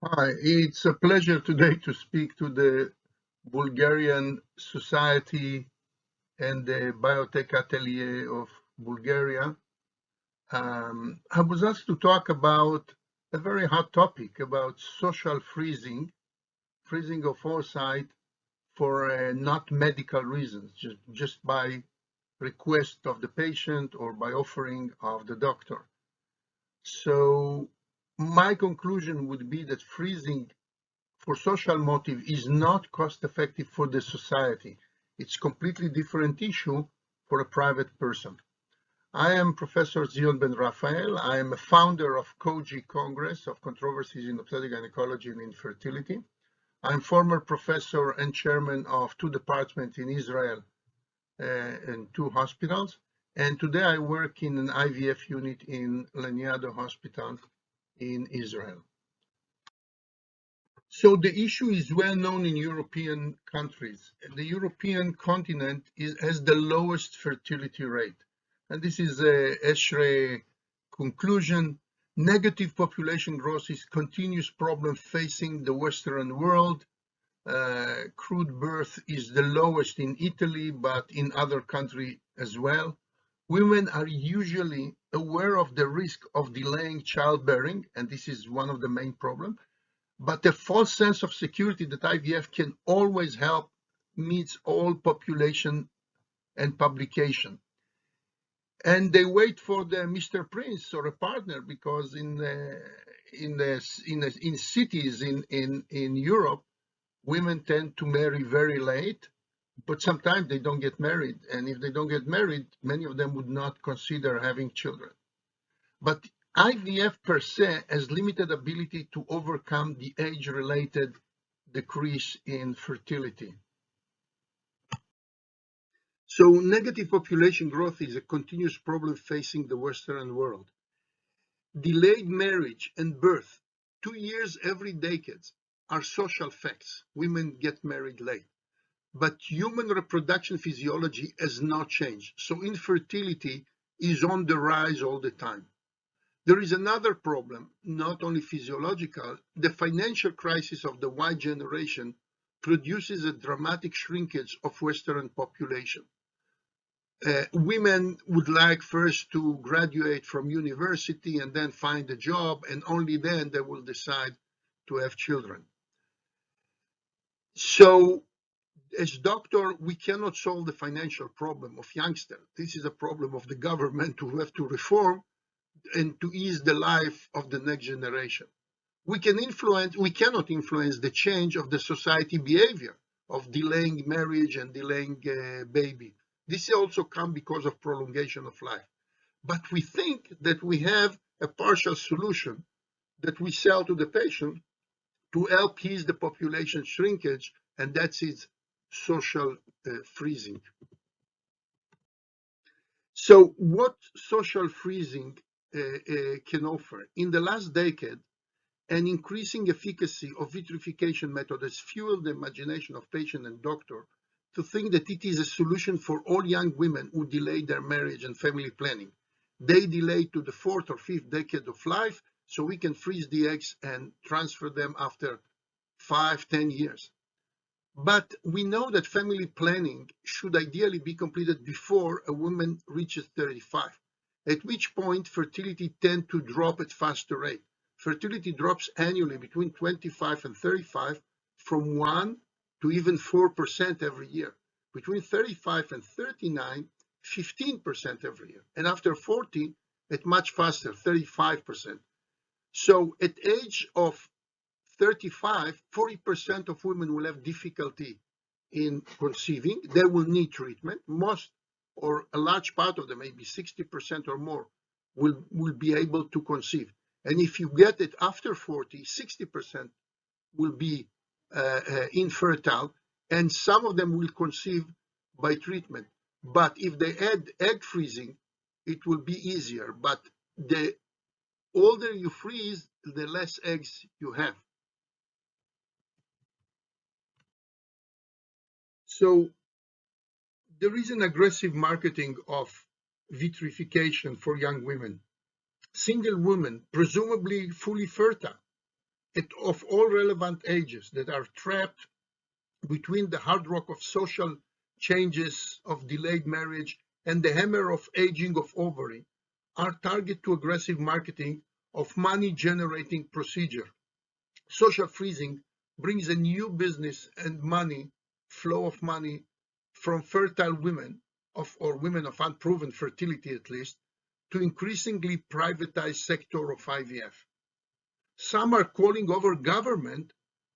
Hi, it's a pleasure today to speak to the Bulgarian Society and the Biotech Atelier of Bulgaria. I was asked to talk about a very hot topic about social freezing of oocyte for not medical reasons, just by request of the patient or by offering of the doctor. So my conclusion would be that freezing for social motive is not cost effective for the society. It's completely different issue for a private person. I am Professor Zion Ben-Rafael. I am a founder of COGI Congress of Controversies in Obstetrics, Gynecology and Infertility. I'm former professor and chairman of two departments in Israel and two hospitals. And today I work in an IVF unit in Laniado Hospital in Israel. So the issue is well known in European countries. The European continent has the lowest fertility rate. And this is a ESHRE conclusion. Negative population growth is a continuous problem facing the Western world. Crude birth is the lowest in Italy, but in other countries as well. Women are usually aware of the risk of delaying childbearing, and this is one of the main problems. But the false sense of security that IVF can always help meets all population and publication. And they wait for the Mr. Prince or a partner because in cities in Europe, women tend to marry very late, but sometimes they don't get married. And if they don't get married, many of them would not consider having children. But IVF per se has limited ability to overcome the age-related decrease in fertility. So negative population growth is a continuous problem facing the Western world. Delayed marriage and birth, 2 years every decade, are social facts. Women get married late. But human reproduction physiology has not changed. So infertility is on the rise all the time. There is another problem, not only physiological. The financial crisis of the Y generation produces a dramatic shrinkage of Western population. Women would like first to graduate from university and then find a job, and only then they will decide to have children. So as doctor, we cannot solve the financial problem of youngsters. This is a problem of the government who have to reform and to ease the life of the next generation. We cannot influence the change of the society behavior of delaying marriage and delaying baby. This also comes because of prolongation of life. But we think that we have a partial solution that we sell to the patient to help ease the population shrinkage, and that's its social freezing. So what social freezing can offer? In the last decade, an increasing efficacy of vitrification method has fueled the imagination of patient and doctor to think that it is a solution for all young women who delay their marriage and family planning. They delay to the 4th or 5th decade of life, so we can freeze the eggs and transfer them after 5-10 years. But we know that family planning should ideally be completed before a woman reaches 35, at which point fertility tends to drop at faster rate. Fertility drops annually between 25 and 35 from 1 to even 4% every year. Between 35 and 39, 15% every year. And after 40, it's much faster, 35%. So at age of 35, 40% of women will have difficulty in conceiving. They will need treatment. Most or a large part of them, maybe 60% or more, will be able to conceive. And if you get it after 40, 60% will be infertile, and some of them will conceive by treatment. But if they add egg freezing, it will be easier. But the older you freeze, the less eggs you have. So there is an aggressive marketing of vitrification for young women. Single women, presumably fully fertile, of all relevant ages that are trapped between the hard rock of social changes of delayed marriage and the hammer of aging of ovary are target to aggressive marketing of money-generating procedure. Social freezing brings a new business and money, flow of money from fertile women or women of unproven fertility at least, to increasingly privatized sector of IVF. Some are calling over government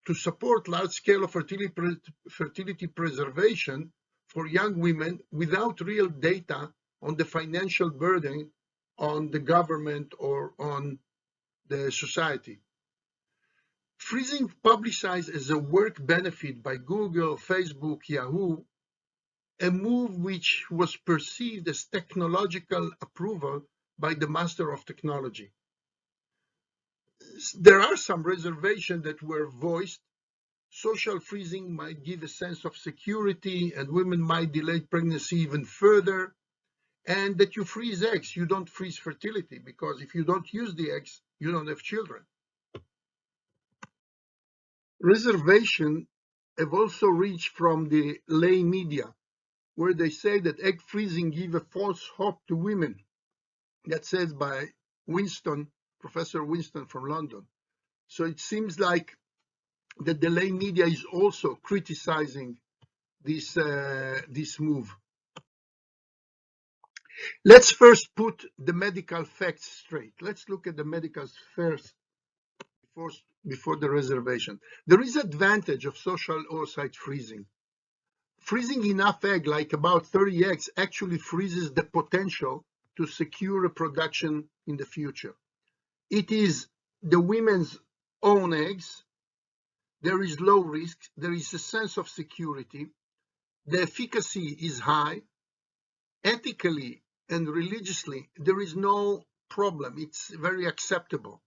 to support large-scale fertility preservation for young women without real data on the financial burden on the government or on the society. Freezing publicized as a work benefit by Google, Facebook, Yahoo, a move which was perceived as technological approval by the master of technology. There are some reservations that were voiced. Social freezing might give a sense of security and women might delay pregnancy even further. And that you freeze eggs, you don't freeze fertility, because if you don't use the eggs, you don't have children. Reservations have also reached from the lay media, where they say that egg freezing gives a false hope to women. That's said by Professor Winston from London. So it seems like that the lay media is also criticizing this move. Let's first put the medical facts straight. Let's look at the medicals first before the reservation. There is advantage of social oocyte freezing. Freezing enough egg, like about 30 eggs, actually freezes the potential to secure reproduction in the future. It is the women's own eggs. There is low risk. There is a sense of security. The efficacy is high. Ethically and religiously, there is no problem. It's very acceptable.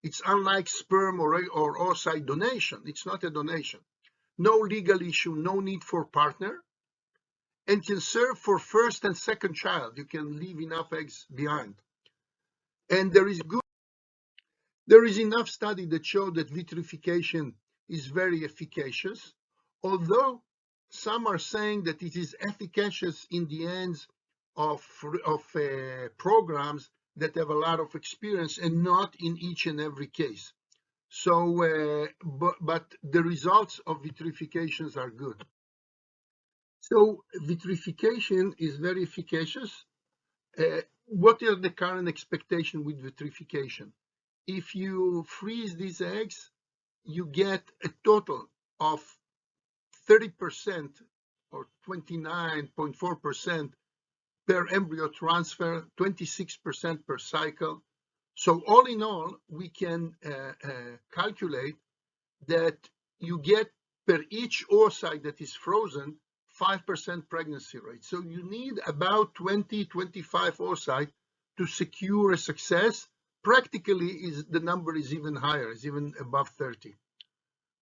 It's unlike sperm or oocyte donation. It's not a donation. No legal issue, no need for partner, and can serve for first and second child. You can leave enough eggs behind. And there is enough study that show that vitrification is very efficacious, although some are saying that it is efficacious in the hands of programs that have a lot of experience and not in each and every case. So, but the results of vitrifications are good. So vitrification is very efficacious. What are the current expectation with vitrification? If you freeze these eggs, you get a total of 30% or 29.4% per embryo transfer, 26% per cycle. So all in all, we can calculate that you get per each oocyte that is frozen 5% pregnancy rate. So you need about 20, 25 oocytes to secure a success. Practically, the number is even higher, is even above 30.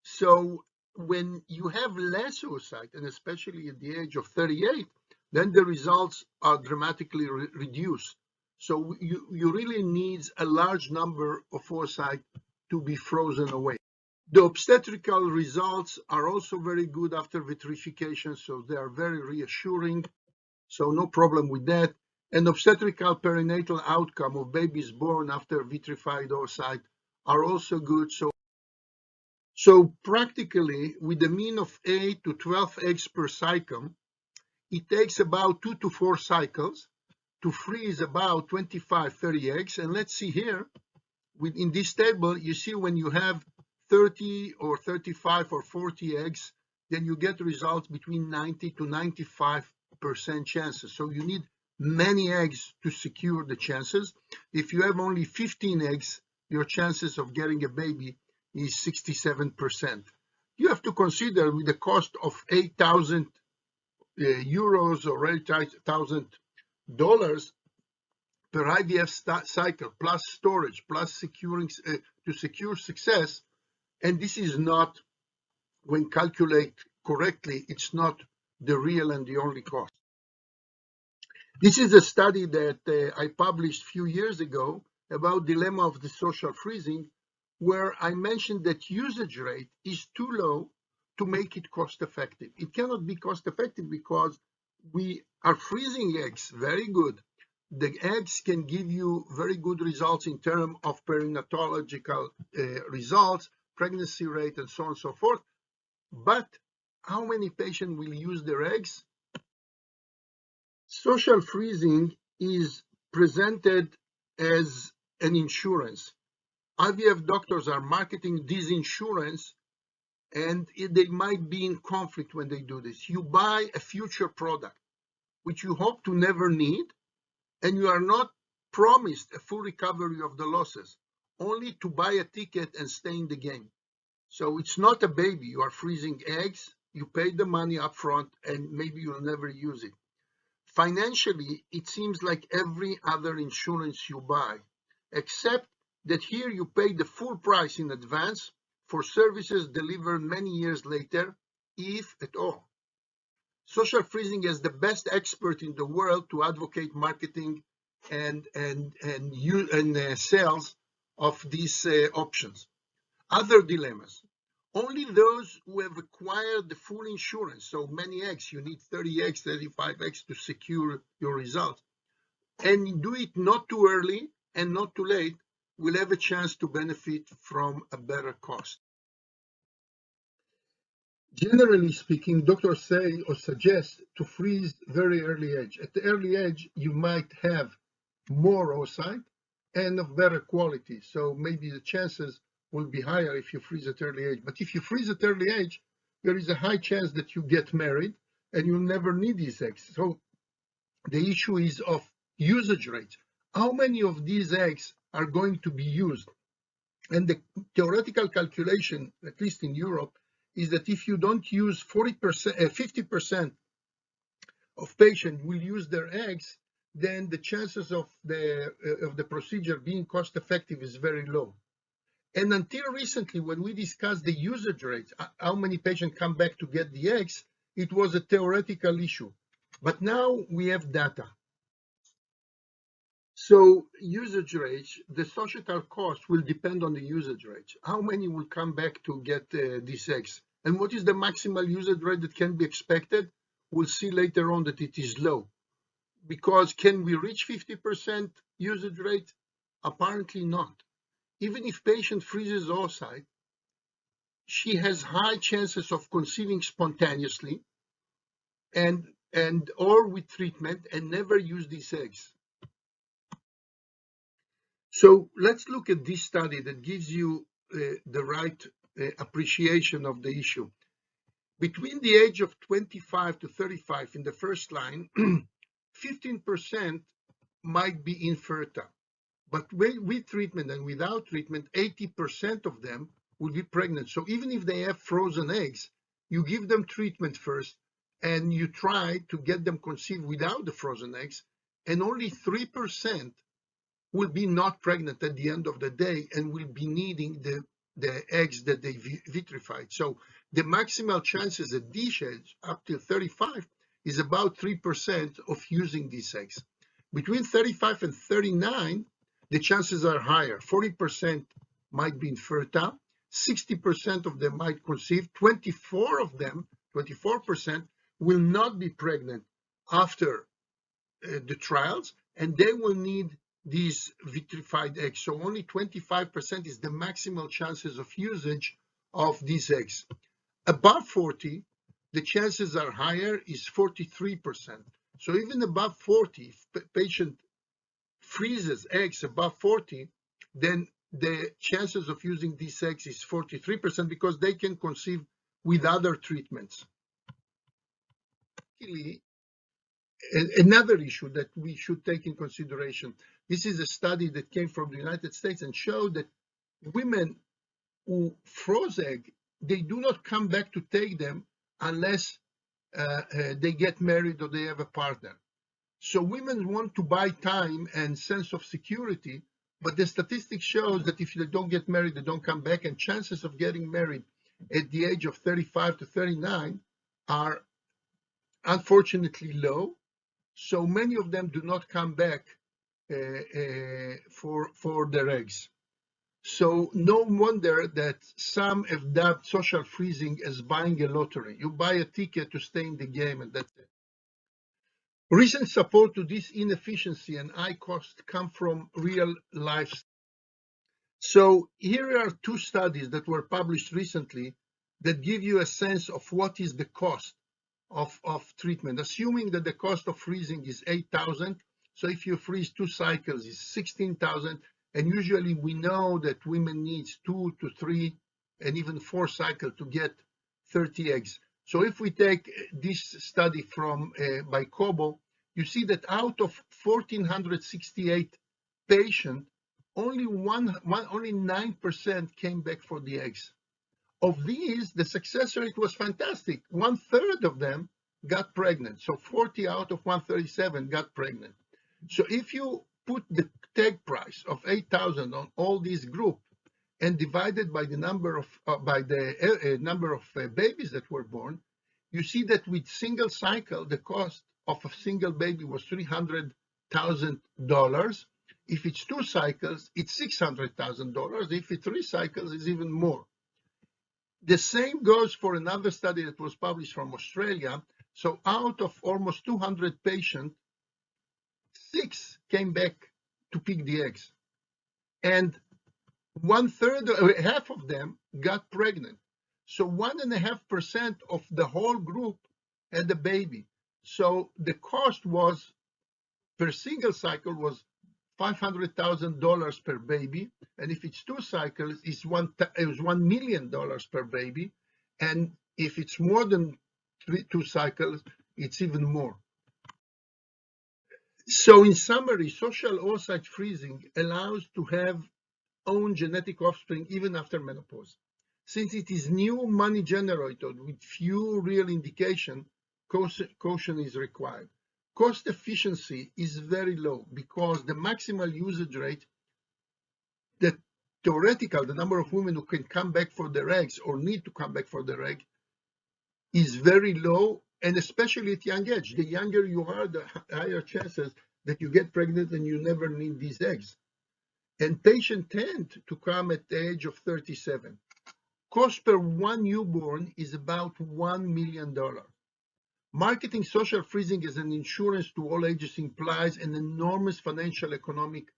So when you have less oocyte, and especially at the age of 38, then the results are dramatically reduced. So you really need a large number of oocytes to be frozen away. The obstetrical results are also very good after vitrification, so they are very reassuring. So no problem with that. And obstetrical perinatal outcome of babies born after vitrified oocyte are also good. So practically, with a mean of 8 to 12 eggs per cycle, it takes about 2 to 4 cycles to freeze about 25, 30 eggs. And let's see here, in this table, you see when you have 30 or 35 or 40 eggs, then you get results between 90 to 95% chances. So you need many eggs to secure the chances. If you have only 15 eggs, your chances of getting a baby is 67%. You have to consider with the cost of 8,000 euros or $8,000 per IVF cycle, plus storage, plus securing to secure success. And this is not, when calculated correctly, it's not the real and the only cost. This is a study that I published a few years ago about dilemma of the social freezing, where I mentioned that usage rate is too low to make it cost effective. It cannot be cost effective because we are freezing eggs very good. The eggs can give you very good results in terms of perinatological results, pregnancy rate, and so on and so forth. But how many patients will use their eggs? Social freezing is presented as an insurance. IVF doctors are marketing this insurance, and they might be in conflict when they do this. You buy a future product, which you hope to never need, and you are not promised a full recovery of the losses, only to buy a ticket and stay in the game. So it's not a baby. You are freezing eggs, you pay the money up front, and maybe you'll never use it. Financially, it seems like every other insurance you buy, except that here you pay the full price in advance for services delivered many years later, if at all. Social freezing is the best expert in the world to advocate marketing and sales of these options. Other dilemmas. Only those who have acquired the full insurance, so many eggs, you need 30 eggs, 35 eggs to secure your result, and do it not too early and not too late, will have a chance to benefit from a better cost. Generally speaking, doctors say or suggest to freeze very early age. At the early age, you might have more oocyte and of better quality, so maybe the chances will be higher if you freeze at early age. But if you freeze at early age, there is a high chance that you get married and you'll never need these eggs. So the issue is of usage rates. How many of these eggs are going to be used? And the theoretical calculation, at least in Europe, is that if you don't use 50% of patients will use their eggs, then the chances of the procedure being cost effective is very low. And until recently, when we discussed the usage rates, how many patients come back to get the eggs, it was a theoretical issue. But now we have data. So usage rates, the societal cost will depend on the usage rates. How many will come back to get these eggs? And what is the maximal usage rate that can be expected? We'll see later on that it is low. Because can we reach 50% usage rate? Apparently not. Even if patient freezes oocyte, she has high chances of conceiving spontaneously and or with treatment and never use these eggs. So let's look at this study that gives you the right appreciation of the issue. Between the age of 25 to 35 in the first line, 15% might be infertile. But with treatment and without treatment, 80% of them will be pregnant. So even if they have frozen eggs, you give them treatment first and you try to get them conceived without the frozen eggs, and only 3% will be not pregnant at the end of the day and will be needing the eggs that they vitrified. So the maximal chances at this age, up to 35, is about 3% of using these eggs. Between 35 and 39, the chances are higher. 40% might be infertile, 60% of them might conceive, 24% will not be pregnant after the trials, and they will need these vitrified eggs. So only 25% is the maximal chances of usage of these eggs. Above 40, the chances are higher, is 43%. So even above 40, if the patient freezes eggs above 40, then the chances of using these eggs is 43% because they can conceive with other treatments. Another issue that we should take in consideration, this is a study that came from the United States and showed that women who froze egg, they do not come back to take them unless they get married or they have a partner. So women want to buy time and sense of security, but the statistics shows that if they don't get married, they don't come back, and chances of getting married at the age of 35 to 39 are unfortunately low. So many of them do not come back for their eggs. So no wonder that some have dubbed social freezing as buying a lottery. You buy a ticket to stay in the game, and that's it. Recent support to this inefficiency and high cost come from real life. So here are two studies that were published recently that give you a sense of what is the cost of treatment, assuming that the cost of freezing is 8,000. So if you freeze 2 cycles, it's 16,000. And usually we know that women needs 2 to 3 and even 4 cycles to get 30 eggs. So if we take this study from by Kobo, you see that out of 1,468 patients, only 9% came back for the eggs. Of these, the success rate was fantastic. 1/3 of them got pregnant. So 40 out of 137 got pregnant. So if you put the tag price of 8,000 on all these group and divided by the number of babies that were born, you see that with single cycle, the cost of a single baby was $300,000. If it's 2 cycles, it's $600,000. If it's 3 cycles, it's even more. The same goes for another study that was published from Australia. So out of almost 200 patients, 6 came back to pick the eggs. And 1/3, half of them got pregnant. So 1.5% of the whole group had a baby. So the cost was per single cycle was $500,000 per baby, and if it's 2 cycles, it was $1 million per baby, and if it's more than 2 cycles, it's even more. So in summary, social oocyte freezing allows to have own genetic offspring even after menopause. Since it is new money generated with few real indication, caution is required. Cost efficiency is very low because the maximal usage rate, the theoretical, the number of women who can come back for their eggs or need to come back for their egg, is very low, and especially at young age. The younger you are, the higher chances that you get pregnant and you never need these eggs. And patients tend to come at the age of 37. Cost per one newborn is about $1 million. Marketing social freezing as an insurance to all ages implies an enormous financial, economic,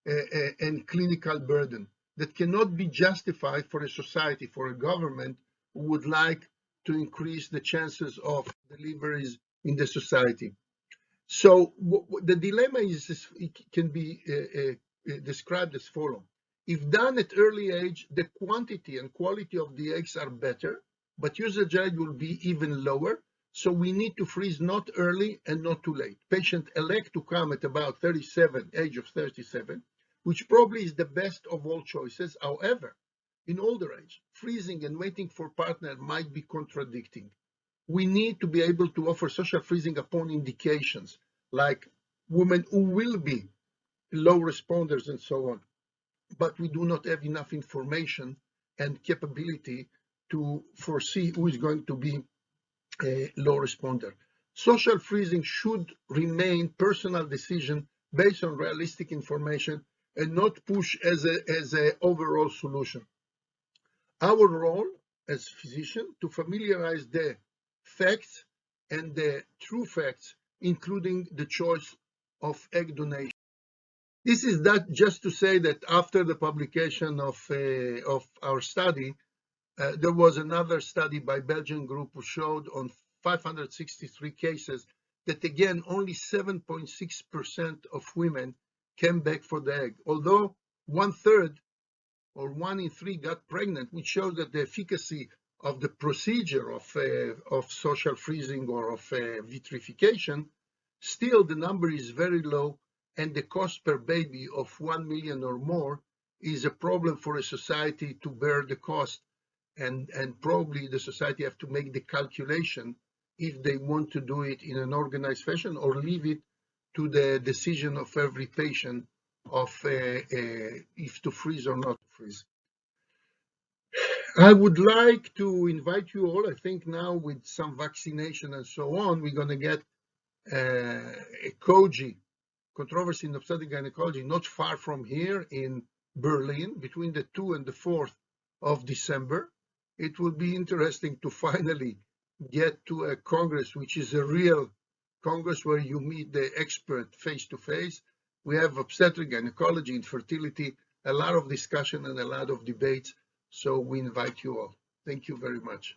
and clinical burden that cannot be justified for a society, for a government who would like to increase the chances of deliveries in the society. So the dilemma is, it can be described as follows. If done at early age, the quantity and quality of the eggs are better, but usage rate will be even lower. So we need to freeze not early and not too late. Patients elect to come at about 37, age of 37, which probably is the best of all choices. However, in older age, freezing and waiting for partner might be contradicting. We need to be able to offer social freezing upon indications, like women who will be low responders and so on. But we do not have enough information and capability to foresee who is going to be a low responder. Social freezing should remain personal decision based on realistic information and not push as a overall solution. Our role as physician to familiarize the facts and the true facts, including the choice of egg donation. This is that just to say that after the publication of our study, there was another study by Belgian group who showed on 563 cases that again only 7.6% of women came back for the egg, although 1/3 or 1 in 3 got pregnant, which shows that the efficacy of the procedure of social freezing or of vitrification, still the number is very low, and the cost per baby of 1 million or more is a problem for a society to bear the cost, and probably the society have to make the calculation if they want to do it in an organized fashion or leave it to the decision of every patient of if to freeze or not to freeze. I would like to invite you all. I think now with some vaccination and so on, we're going to get a COGI, controversy in obstetric gynecology, not far from here in Berlin between the 2nd and the 4th of December. It will be interesting to finally get to a Congress, which is a real Congress where you meet the expert face to face. We have obstetric, gynecology, infertility, a lot of discussion and a lot of debates. So we invite you all. Thank you very much.